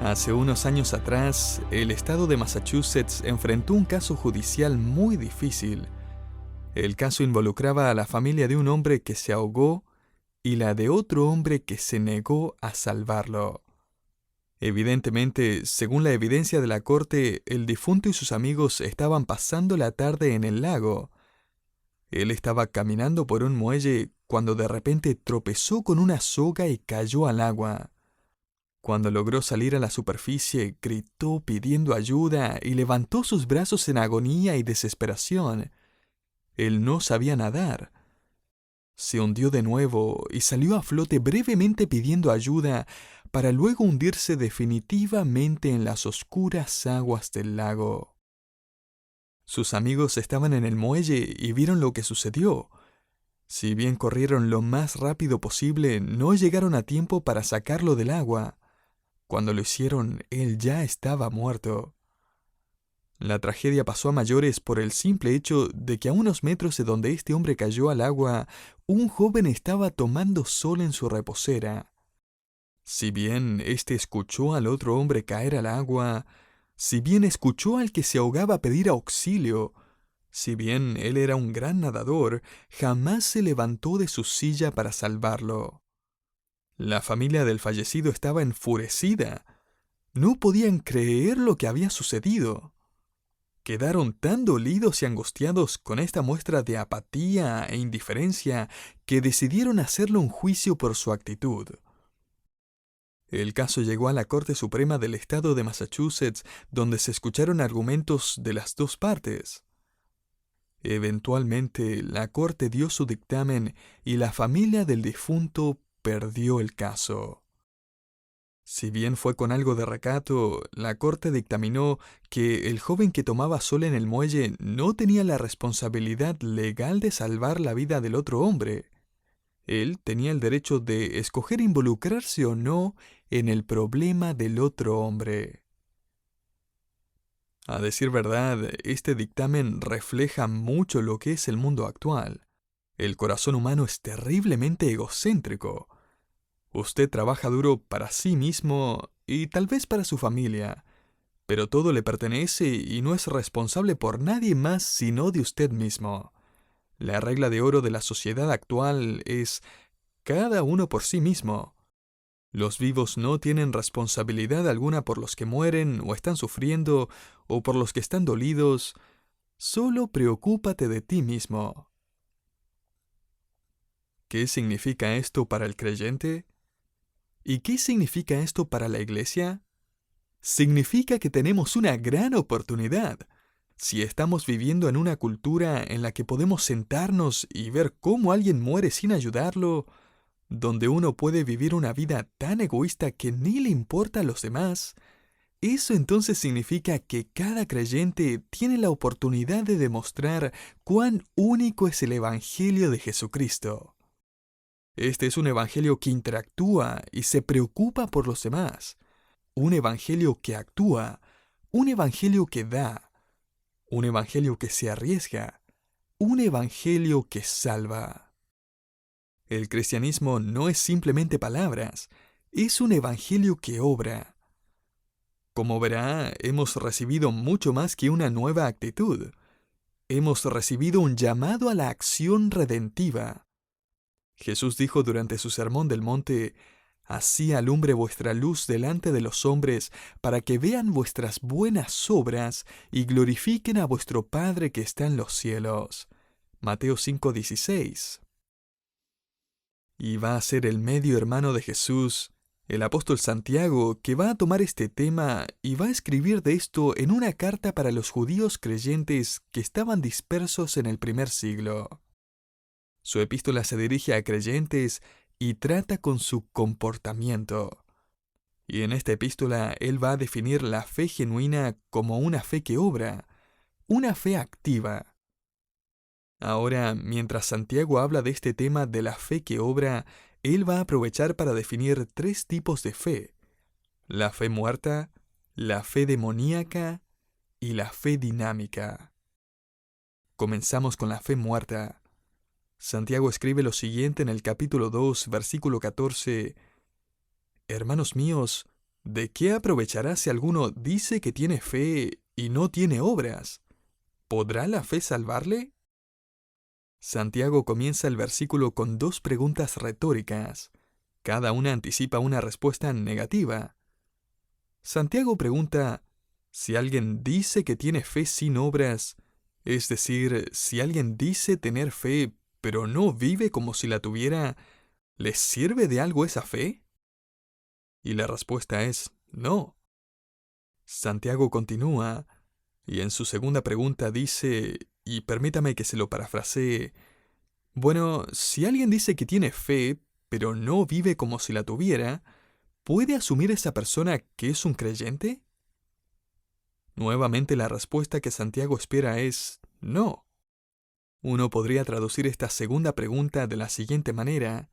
Hace unos años atrás, el estado de Massachusetts enfrentó un caso judicial muy difícil. El caso involucraba a la familia de un hombre que se ahogó y la de otro hombre que se negó a salvarlo. Evidentemente, según la evidencia de la corte, el difunto y sus amigos estaban pasando la tarde en el lago. Él estaba caminando por un muelle cuando de repente tropezó con una soga y cayó al agua. Cuando logró salir a la superficie, gritó pidiendo ayuda y levantó sus brazos en agonía y desesperación. Él no sabía nadar. Se hundió de nuevo y salió a flote brevemente pidiendo ayuda para luego hundirse definitivamente en las oscuras aguas del lago. Sus amigos estaban en el muelle y vieron lo que sucedió. Si bien corrieron lo más rápido posible, no llegaron a tiempo para sacarlo del agua. Cuando lo hicieron, él ya estaba muerto. La tragedia pasó a mayores por el simple hecho de que a unos metros de donde este hombre cayó al agua, un joven estaba tomando sol en su reposera. Si bien éste escuchó al otro hombre caer al agua, si bien escuchó al que se ahogaba pedir auxilio, si bien él era un gran nadador, jamás se levantó de su silla para salvarlo. La familia del fallecido estaba enfurecida. No podían creer lo que había sucedido. Quedaron tan dolidos y angustiados con esta muestra de apatía e indiferencia que decidieron hacerle un juicio por su actitud. El caso llegó a la Corte Suprema del Estado de Massachusetts, donde se escucharon argumentos de las dos partes. Eventualmente, la Corte dio su dictamen y la familia del difunto perdió el caso. Si bien fue con algo de recato, la corte dictaminó que el joven que tomaba sol en el muelle no tenía la responsabilidad legal de salvar la vida del otro hombre. Él tenía el derecho de escoger involucrarse o no en el problema del otro hombre. A decir verdad, este dictamen refleja mucho lo que es el mundo actual. El corazón humano es terriblemente egocéntrico. Usted trabaja duro para sí mismo y tal vez para su familia, pero todo le pertenece y no es responsable por nadie más sino de usted mismo. La regla de oro de la sociedad actual es cada uno por sí mismo. Los vivos no tienen responsabilidad alguna por los que mueren o están sufriendo o por los que están dolidos. Solo preocúpate de ti mismo. ¿Qué significa esto para el creyente? ¿Y qué significa esto para la iglesia? Significa que tenemos una gran oportunidad. Si estamos viviendo en una cultura en la que podemos sentarnos y ver cómo alguien muere sin ayudarlo, donde uno puede vivir una vida tan egoísta que ni le importa a los demás, eso entonces significa que cada creyente tiene la oportunidad de demostrar cuán único es el Evangelio de Jesucristo. Este es un evangelio que interactúa y se preocupa por los demás. Un evangelio que actúa. Un evangelio que da. Un evangelio que se arriesga. Un evangelio que salva. El cristianismo no es simplemente palabras. Es un evangelio que obra. Como verá, hemos recibido mucho más que una nueva actitud. Hemos recibido un llamado a la acción redentiva. Jesús dijo durante su sermón del monte: «Así alumbre vuestra luz delante de los hombres, para que vean vuestras buenas obras y glorifiquen a vuestro Padre que está en los cielos». Mateo 5:16. Y va a ser el medio hermano de Jesús, el apóstol Santiago, que va a tomar este tema y va a escribir de esto en una carta para los judíos creyentes que estaban dispersos en el primer siglo. Su epístola se dirige a creyentes y trata con su comportamiento. Y en esta epístola él va a definir la fe genuina como una fe que obra, una fe activa. Ahora, mientras Santiago habla de este tema de la fe que obra, él va a aprovechar para definir tres tipos de fe: la fe muerta, la fe demoníaca y la fe dinámica. Comenzamos con la fe muerta. Santiago escribe lo siguiente en el capítulo 2, versículo 14: «Hermanos míos, ¿De qué aprovechará si alguno dice que tiene fe y no tiene obras? ¿Podrá la fe salvarle? Santiago comienza el versículo con dos preguntas retóricas. Cada una anticipa una respuesta negativa. Santiago pregunta, si alguien dice que tiene fe sin obras, es decir, si alguien dice tener fe pero no vive como si la tuviera, ¿les sirve de algo esa fe? Y la respuesta es no. Santiago continúa, y en su segunda pregunta dice, y permítame que se lo parafrasee, bueno, si alguien dice que tiene fe, pero no vive como si la tuviera, ¿puede asumir esa persona que es un creyente? Nuevamente la respuesta que Santiago espera es no. Uno podría traducir esta segunda pregunta de la siguiente manera,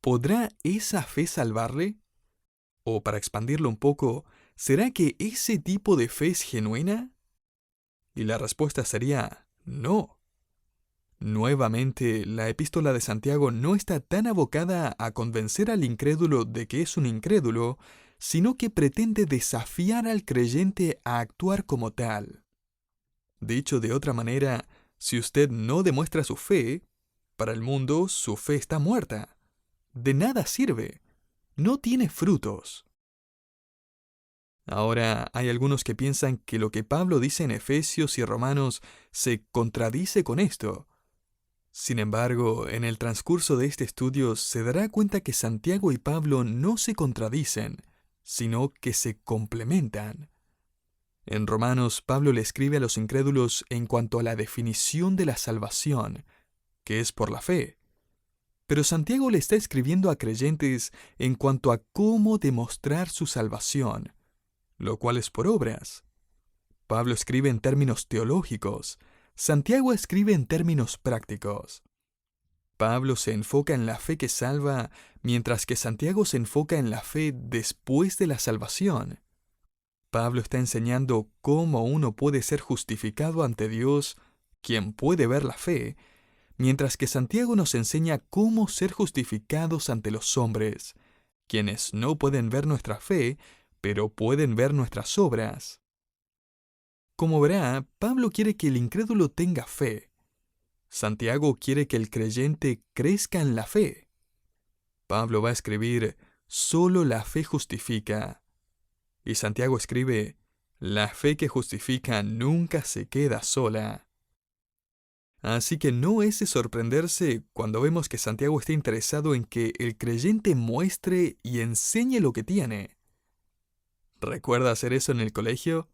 ¿podrá esa fe salvarle? O para expandirlo un poco, ¿será que ese tipo de fe es genuina? Y la respuesta sería no. Nuevamente, la epístola de Santiago no está tan abocada a convencer al incrédulo de que es un incrédulo, sino que pretende desafiar al creyente a actuar como tal. Dicho de otra manera, si usted no demuestra su fe, para el mundo su fe está muerta. De nada sirve. No tiene frutos. Ahora, hay algunos que piensan que lo que Pablo dice en Efesios y Romanos se contradice con esto. Sin embargo, en el transcurso de este estudio se dará cuenta que Santiago y Pablo no se contradicen, sino que se complementan. En Romanos, Pablo le escribe a los incrédulos en cuanto a la definición de la salvación, que es por la fe. Pero Santiago le está escribiendo a creyentes en cuanto a cómo demostrar su salvación, lo cual es por obras. Pablo escribe en términos teológicos, Santiago escribe en términos prácticos. Pablo se enfoca en la fe que salva, mientras que Santiago se enfoca en la fe después de la salvación. Pablo está enseñando cómo uno puede ser justificado ante Dios, quien puede ver la fe, mientras que Santiago nos enseña cómo ser justificados ante los hombres, quienes no pueden ver nuestra fe, pero pueden ver nuestras obras. Como verá, Pablo quiere que el incrédulo tenga fe. Santiago quiere que el creyente crezca en la fe. Pablo va a escribir, solo la fe justifica. Y Santiago escribe, la fe que justifica nunca se queda sola. Así que no es de sorprenderse cuando vemos que Santiago está interesado en que el creyente muestre y enseñe lo que tiene. ¿Recuerda hacer eso en el colegio?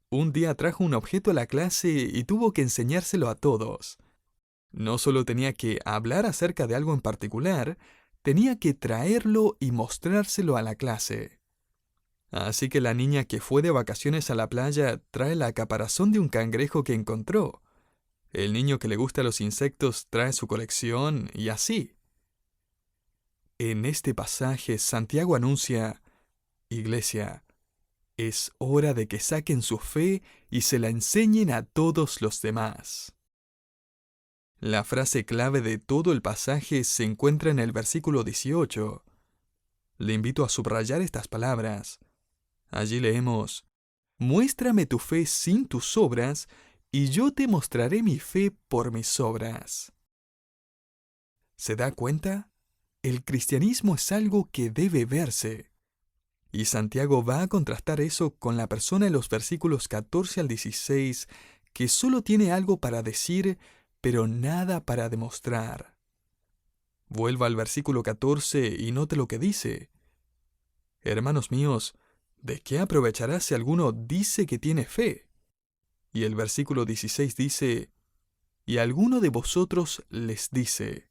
Un día trajo un objeto a la clase y tuvo que enseñárselo a todos. No solo tenía que hablar acerca de algo en particular, tenía que traerlo y mostrárselo a la clase. Así que la niña que fue de vacaciones a la playa trae la caparazón de un cangrejo que encontró. El niño que le gusta los insectos trae su colección y así. En este pasaje, Santiago anuncia, Iglesia, es hora de que saquen su fe y se la enseñen a todos los demás. La frase clave de todo el pasaje se encuentra en el versículo 18. Le invito a subrayar estas palabras. Allí leemos, muéstrame tu fe sin tus obras, y yo te mostraré mi fe por mis obras. ¿Se da cuenta? El cristianismo es algo que debe verse. Y Santiago va a contrastar eso con la persona en los versículos 14 al 16, que solo tiene algo para decir, pero nada para demostrar. Vuelva al versículo 14 y note lo que dice. Hermanos míos, ¿de qué aprovechará si alguno dice que tiene fe? Y el versículo 16 dice, y alguno de vosotros les dice.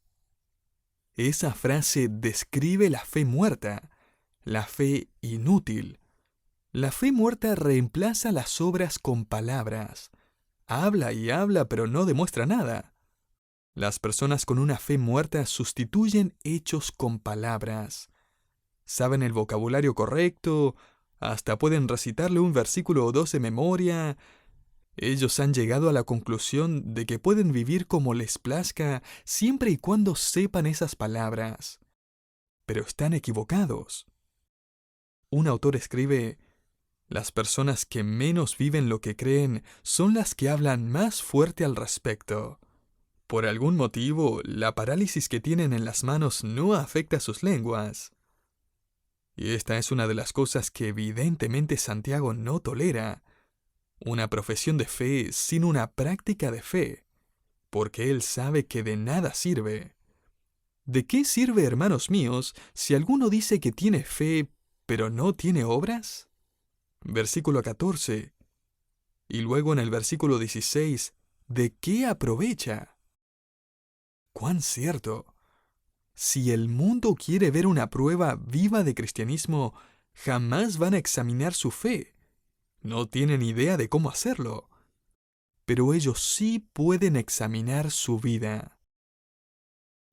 Esa frase describe la fe muerta, la fe inútil. La fe muerta reemplaza las obras con palabras. Habla y habla, pero no demuestra nada. Las personas con una fe muerta sustituyen hechos con palabras. Saben el vocabulario correcto, hasta pueden recitarle un versículo o dos de memoria. Ellos han llegado a la conclusión de que pueden vivir como les plazca siempre y cuando sepan esas palabras. Pero están equivocados. un autor escribe: las personas que menos viven lo que creen son las que hablan más fuerte al respecto. Por algún motivo, la parálisis que tienen en las manos no afecta sus lenguas. Y esta es una de las cosas que evidentemente Santiago no tolera: una profesión de fe sin una práctica de fe, porque él sabe que de nada sirve. ¿De qué sirve, hermanos míos, si alguno dice que tiene fe, pero no tiene obras? Versículo 14. Y luego en el versículo 16, ¿de qué aprovecha? ¡Cuán cierto! Si el mundo quiere ver una prueba viva de cristianismo, jamás van a examinar su fe. No tienen idea de cómo hacerlo. Pero ellos sí pueden examinar su vida.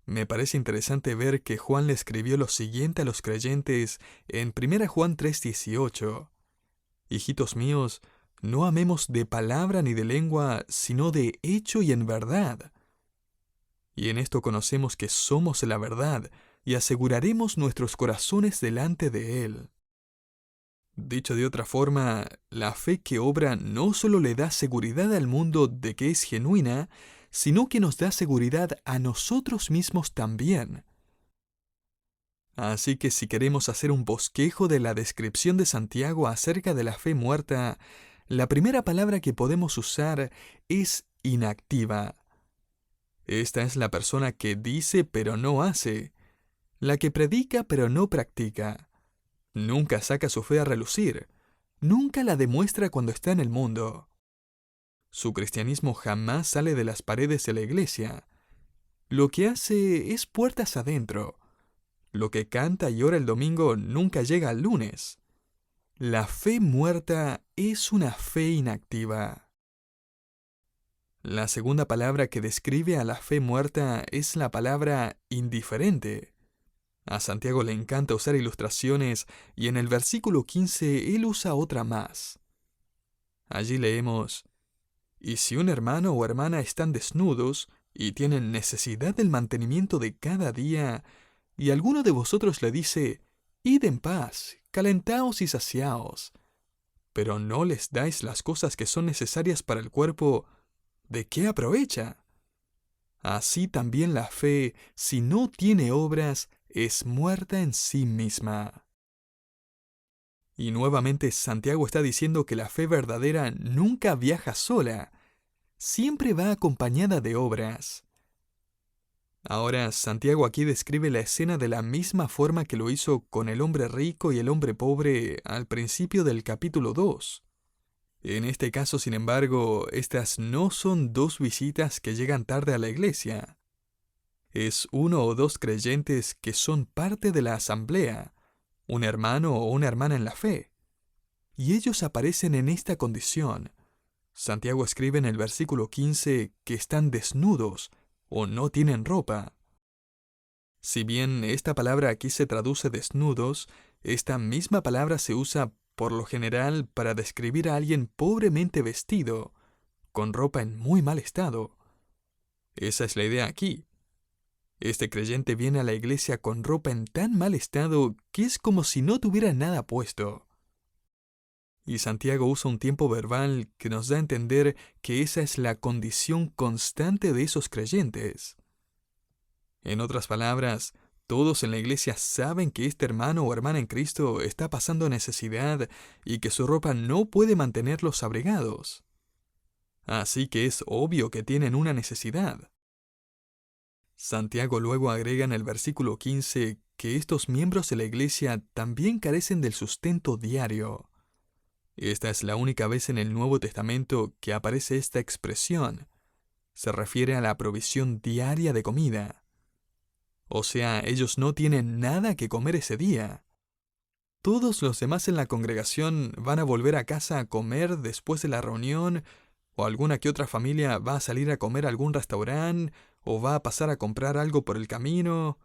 Me parece interesante ver que Juan le escribió lo siguiente a los creyentes en 1 Juan 3:18. Hijitos míos, no amemos de palabra ni de lengua, sino de hecho y en verdad. Y en esto conocemos que somos la verdad, y aseguraremos nuestros corazones delante de Él. Dicho de otra forma, la fe que obra no solo le da seguridad al mundo de que es genuina, sino que nos da seguridad a nosotros mismos también. Así que si queremos hacer un bosquejo de la descripción de Santiago acerca de la fe muerta, la primera palabra que podemos usar es inactiva. Esta es la persona que dice pero no hace, la que predica pero no practica. Nunca saca su fe a relucir, nunca la demuestra cuando está en el mundo. Su cristianismo jamás sale de las paredes de la iglesia. Lo que hace es puertas adentro. Lo que canta y ora el domingo nunca llega al lunes. La fe muerta es una fe inactiva. La segunda palabra que describe a la fe muerta es la palabra indiferente. A Santiago le encanta usar ilustraciones y en el versículo 15 él usa otra más. Allí leemos: y si un hermano o hermana están desnudos y tienen necesidad del mantenimiento de cada día, y alguno de vosotros le dice: id en paz, calentaos y saciaos, pero no les dais las cosas que son necesarias para el cuerpo, ¿de qué aprovecha? Así también la fe, si no tiene obras, es muerta en sí misma. Y nuevamente Santiago está diciendo que la fe verdadera nunca viaja sola, siempre va acompañada de obras. Ahora, Santiago aquí describe la escena de la misma forma que lo hizo con el hombre rico y el hombre pobre al principio del capítulo 2. En este caso, sin embargo, estas no son dos visitas que llegan tarde a la iglesia. Es uno o dos creyentes que son parte de la asamblea, un hermano o una hermana en la fe. Y ellos aparecen en esta condición. Santiago escribe en el versículo 15 que están desnudos o no tienen ropa. Si bien esta palabra aquí se traduce desnudos, esta misma palabra se usa por lo general para describir a alguien pobremente vestido, con ropa en muy mal estado. Esa es la idea aquí. Este creyente viene a la iglesia con ropa en tan mal estado que es como si no tuviera nada puesto. Y Santiago usa un tiempo verbal que nos da a entender que esa es la condición constante de esos creyentes. En otras palabras, todos en la iglesia saben que este hermano o hermana en Cristo está pasando necesidad y que su ropa no puede mantenerlos abrigados. Así que es obvio que tienen una necesidad. Santiago luego agrega en el versículo 15 que estos miembros de la iglesia también carecen del sustento diario. Esta es la única vez en el Nuevo Testamento que aparece esta expresión. Se refiere a la provisión diaria de comida. O sea, ellos no tienen nada que comer ese día. Todos los demás en la congregación van a volver a casa a comer después de la reunión, o alguna que otra familia va a salir a comer a algún restaurante, o va a pasar a comprar algo por el camino.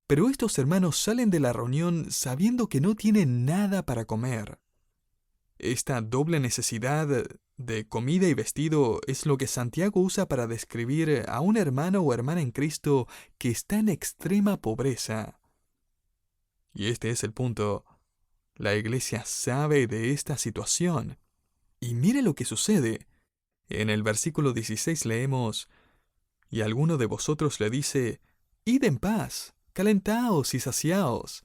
Pero estos hermanos salen de la reunión sabiendo que no tienen nada para comer. Esta doble necesidad de comida y vestido es lo que Santiago usa para describir a un hermano o hermana en Cristo que está en extrema pobreza. Y este es el punto. La iglesia sabe de esta situación. Y mire lo que sucede. En el versículo 16 leemos, y alguno de vosotros le dice, id en paz, calentaos y saciaos,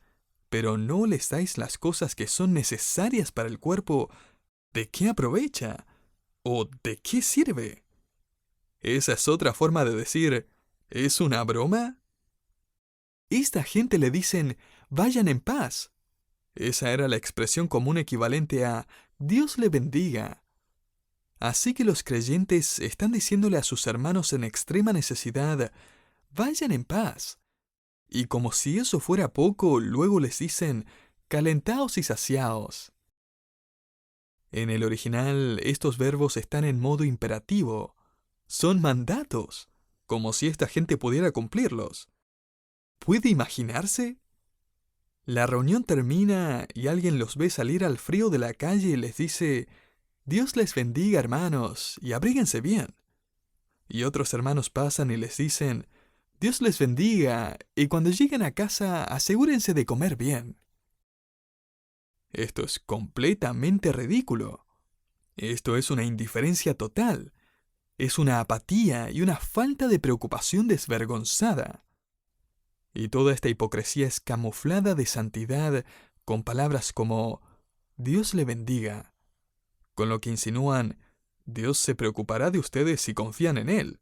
pero no les dais las cosas que son necesarias para el cuerpo, ¿de qué aprovecha? ¿O de qué sirve? Esa es otra forma de decir, ¿es una broma? Esta gente le dicen, vayan en paz. Esa era la expresión común equivalente a, Dios le bendiga. Así que los creyentes están diciéndole a sus hermanos en extrema necesidad, vayan en paz. Y como si eso fuera poco, luego les dicen, calentaos y saciaos. En el original, estos verbos están en modo imperativo. Son mandatos, como si esta gente pudiera cumplirlos. ¿Puede imaginarse? La reunión termina y alguien los ve salir al frío de la calle y les dice, Dios les bendiga, hermanos, y abríguense bien. Y otros hermanos pasan y les dicen, Dios les bendiga, y cuando lleguen a casa asegúrense de comer bien. Esto es completamente ridículo. Esto es una indiferencia total. Es una apatía y una falta de preocupación desvergonzada. Y toda esta hipocresía es camuflada de santidad con palabras como Dios le bendiga, con lo que insinúan Dios se preocupará de ustedes si confían en Él.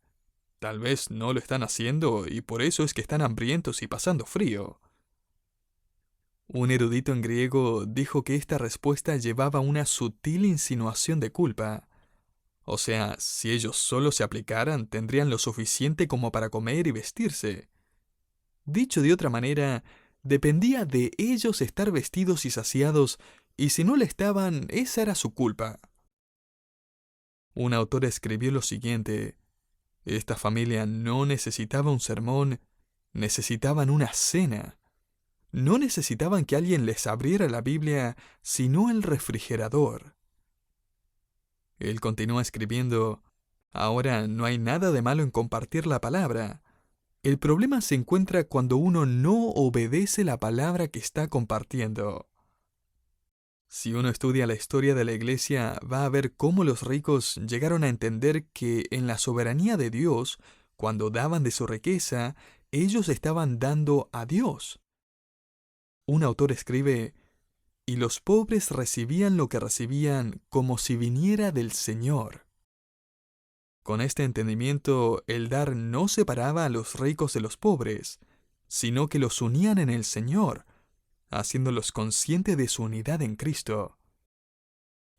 Tal vez no lo están haciendo y por eso es que están hambrientos y pasando frío. Un erudito en griego dijo que esta respuesta llevaba una sutil insinuación de culpa. O sea, si ellos solo se aplicaran, tendrían lo suficiente como para comer y vestirse. Dicho de otra manera, dependía de ellos estar vestidos y saciados, y si no le estaban, esa era su culpa. Un autor escribió lo siguiente: esta familia no necesitaba un sermón, necesitaban una cena. No necesitaban que alguien les abriera la Biblia, sino el refrigerador. Él continúa escribiendo, ahora no hay nada de malo en compartir la palabra. El problema se encuentra cuando uno no obedece la palabra que está compartiendo. Si uno estudia la historia de la iglesia, va a ver cómo los ricos llegaron a entender que en la soberanía de Dios, cuando daban de su riqueza, ellos estaban dando a Dios. Un autor escribe, y los pobres recibían lo que recibían como si viniera del Señor. Con este entendimiento, el dar no separaba a los ricos de los pobres, sino que los unían en el Señor, haciéndolos conscientes de su unidad en Cristo.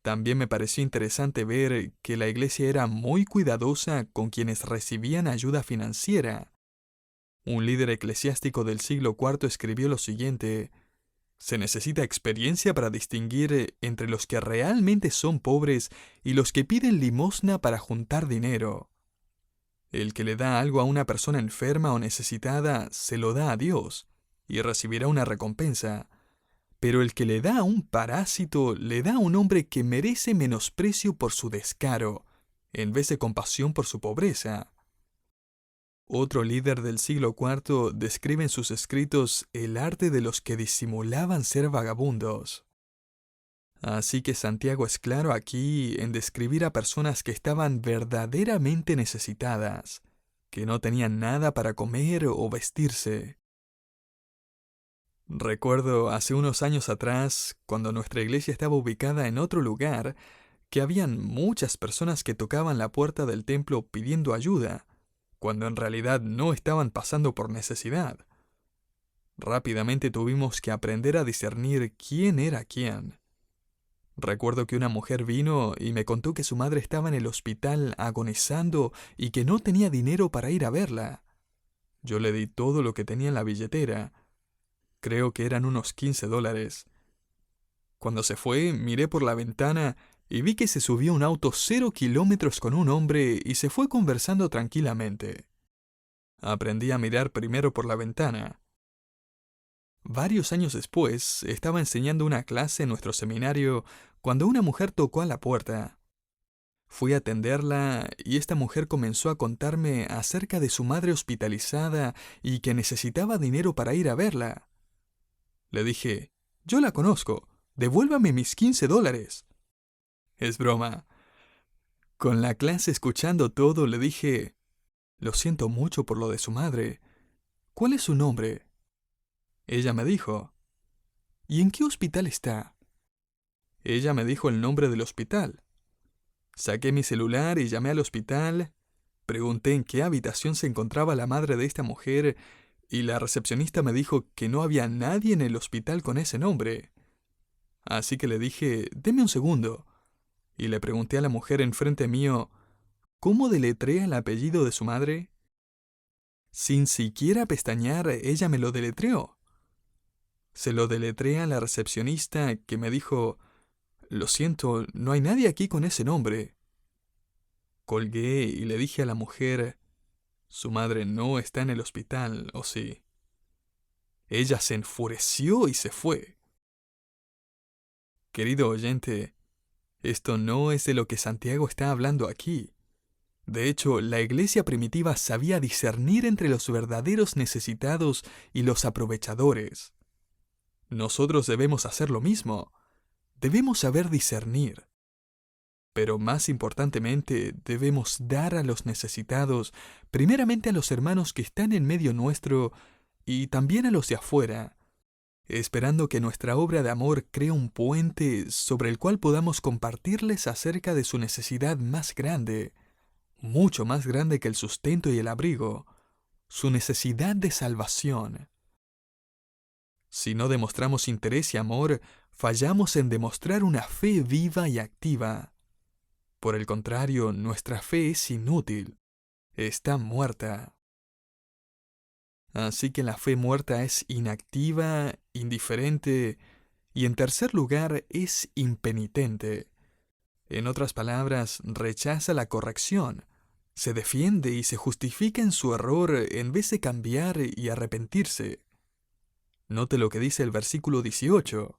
También me pareció interesante ver que la iglesia era muy cuidadosa con quienes recibían ayuda financiera. Un líder eclesiástico del siglo IV escribió lo siguiente: se necesita experiencia para distinguir entre los que realmente son pobres y los que piden limosna para juntar dinero. El que le da algo a una persona enferma o necesitada se lo da a Dios y recibirá una recompensa. Pero el que le da a un parásito le da a un hombre que merece menosprecio por su descaro, en vez de compasión por su pobreza. Otro líder del siglo IV describe en sus escritos el arte de los que disimulaban ser vagabundos. Así que Santiago es claro aquí en describir a personas que estaban verdaderamente necesitadas, que no tenían nada para comer o vestirse. Recuerdo hace unos años atrás, cuando nuestra iglesia estaba ubicada en otro lugar, que habían muchas personas que tocaban la puerta del templo pidiendo ayuda, cuando en realidad no estaban pasando por necesidad. Rápidamente tuvimos que aprender a discernir quién era quién. Recuerdo que una mujer vino y me contó que su madre estaba en el hospital agonizando y que no tenía dinero para ir a verla. Yo le di todo lo que tenía en la billetera. Creo que eran unos $15. Cuando se fue, miré por la ventana y vi que se subió a un auto 0 kilómetros con un hombre y se fue conversando tranquilamente. Aprendí a mirar primero por la ventana. Varios años después, estaba enseñando una clase en nuestro seminario cuando una mujer tocó a la puerta. Fui a atenderla y esta mujer comenzó a contarme acerca de su madre hospitalizada y que necesitaba dinero para ir a verla. Le dije, yo la conozco, Devuélvame mis $15. Es broma. Con la clase escuchando todo, le dije, lo siento mucho por lo de su madre. ¿Cuál es su nombre? Ella me dijo, ¿y en qué hospital está? Ella me dijo el nombre del hospital. Saqué mi celular y llamé al hospital. Pregunté en qué habitación se encontraba la madre de esta mujer y la recepcionista me dijo que no había nadie en el hospital con ese nombre. Así que le dije, deme un segundo. Y le pregunté a la mujer enfrente mío, ¿cómo deletrea el apellido de su madre? Sin siquiera pestañear, ella me lo deletreó. Se lo deletreé a la recepcionista que me dijo, lo siento, no hay nadie aquí con ese nombre. Colgué y le dije a la mujer, su madre no está en el hospital, ¿o sí? Ella se enfureció y se fue. Querido oyente, esto no es de lo que Santiago está hablando aquí. De hecho, la iglesia primitiva sabía discernir entre los verdaderos necesitados y los aprovechadores. Nosotros debemos hacer lo mismo. Debemos saber discernir. Pero más importantemente, debemos dar a los necesitados, primeramente a los hermanos que están en medio nuestro y también a los de afuera, esperando que nuestra obra de amor cree un puente sobre el cual podamos compartirles acerca de su necesidad más grande, mucho más grande que el sustento y el abrigo, su necesidad de salvación. Si no demostramos interés y amor, fallamos en demostrar una fe viva y activa. Por el contrario, nuestra fe es inútil, está muerta. Así que la fe muerta es inactiva, indiferente y en tercer lugar es impenitente. En otras palabras, rechaza la corrección, se defiende y se justifica en su error en vez de cambiar y arrepentirse. Note lo que dice el versículo 18.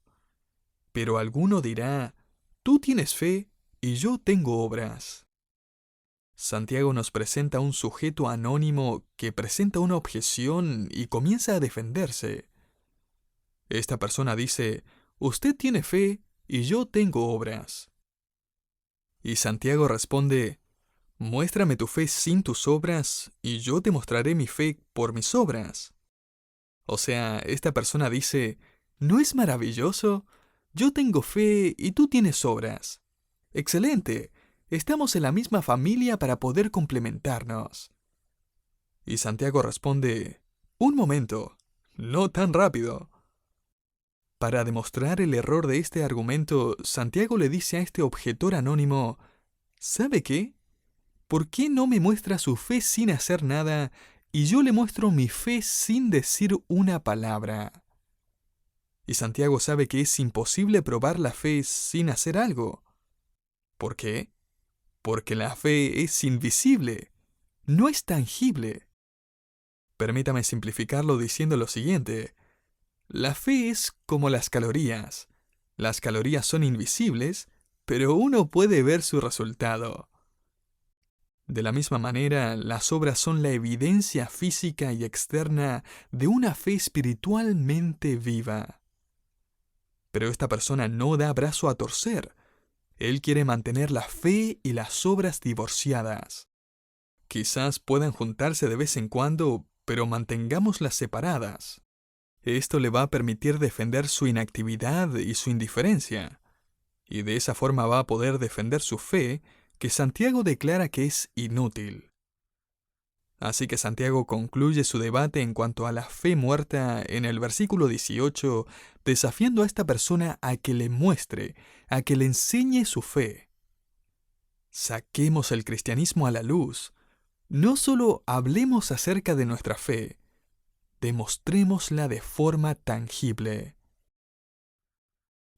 Pero alguno dirá, tú tienes fe y yo tengo obras. Santiago nos presenta un sujeto anónimo que presenta una objeción y comienza a defenderse. Esta persona dice, usted tiene fe y yo tengo obras. Y Santiago responde, muéstrame tu fe sin tus obras y yo te mostraré mi fe por mis obras. O sea, esta persona dice, ¿no es maravilloso? Yo tengo fe y tú tienes obras. ¡Excelente! Estamos en la misma familia para poder complementarnos. Y Santiago responde, un momento, no tan rápido. Para demostrar el error de este argumento, Santiago le dice a este objetor anónimo, ¿sabe qué? ¿Por qué no me muestra su fe sin hacer nada y yo le muestro mi fe sin decir una palabra? Y Santiago sabe que es imposible probar la fe sin hacer algo. ¿Por qué? Porque la fe es invisible, no es tangible. Permítame simplificarlo diciendo lo siguiente. La fe es como las calorías. Las calorías son invisibles, pero uno puede ver su resultado. De la misma manera, las obras son la evidencia física y externa de una fe espiritualmente viva. Pero esta persona no da brazo a torcer. Él quiere mantener la fe y las obras divorciadas. Quizás puedan juntarse de vez en cuando, pero mantengámoslas separadas. Esto le va a permitir defender su inactividad y su indiferencia. Y de esa forma va a poder defender su fe, que Santiago declara que es inútil. Así que Santiago concluye su debate en cuanto a la fe muerta en el versículo 18, desafiando a esta persona a que le muestre, a que le enseñe su fe. Saquemos el cristianismo a la luz. No solo hablemos acerca de nuestra fe, demostrémosla de forma tangible.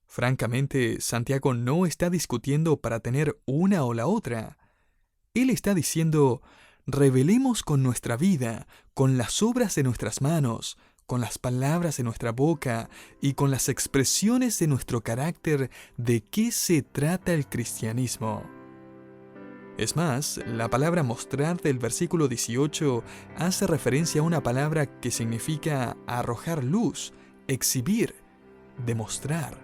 Francamente, Santiago no está discutiendo para tener una o la otra. Él está diciendo, revelemos con nuestra vida, con las obras de nuestras manos, con las palabras de nuestra boca y con las expresiones de nuestro carácter de qué se trata el cristianismo. Es más, la palabra mostrar del versículo 18 hace referencia a una palabra que significa arrojar luz, exhibir, demostrar.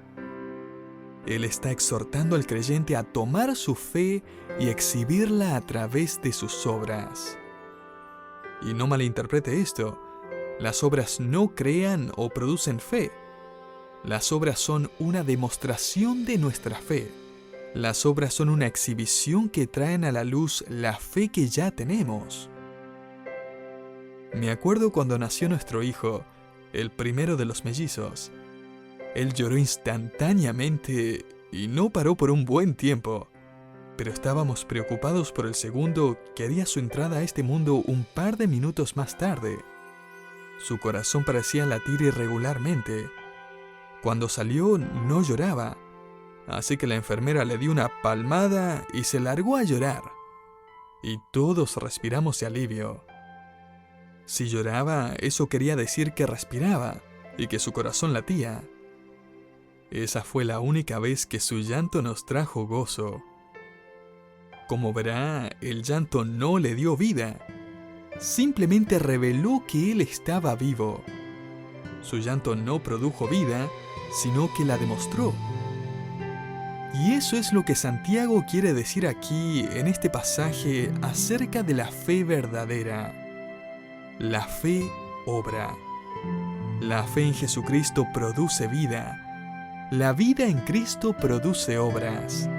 Él está exhortando al creyente a tomar su fe y exhibirla a través de sus obras. Y no malinterprete esto, las obras no crean o producen fe. Las obras son una demostración de nuestra fe. Las obras son una exhibición que traen a la luz la fe que ya tenemos. Me acuerdo cuando nació nuestro hijo, el primero de los mellizos. Él lloró instantáneamente y no paró por un buen tiempo. Pero estábamos preocupados por el segundo que haría su entrada a este mundo un par de minutos más tarde. Su corazón parecía latir irregularmente. Cuando salió no lloraba, así que la enfermera le dio una palmada y se largó a llorar. Y todos respiramos de alivio. Si lloraba, eso quería decir que respiraba y que su corazón latía. Esa fue la única vez que su llanto nos trajo gozo. Como verá, el llanto no le dio vida. Simplemente reveló que él estaba vivo. Su llanto no produjo vida, sino que la demostró. Y eso es lo que Santiago quiere decir aquí en este pasaje acerca de la fe verdadera. La fe obra. La fe en Jesucristo produce vida. La vida en Cristo produce obras.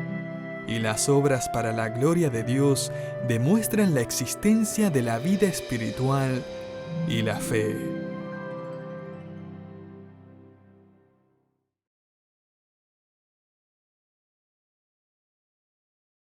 Y las obras para la gloria de Dios demuestran la existencia de la vida espiritual y la fe.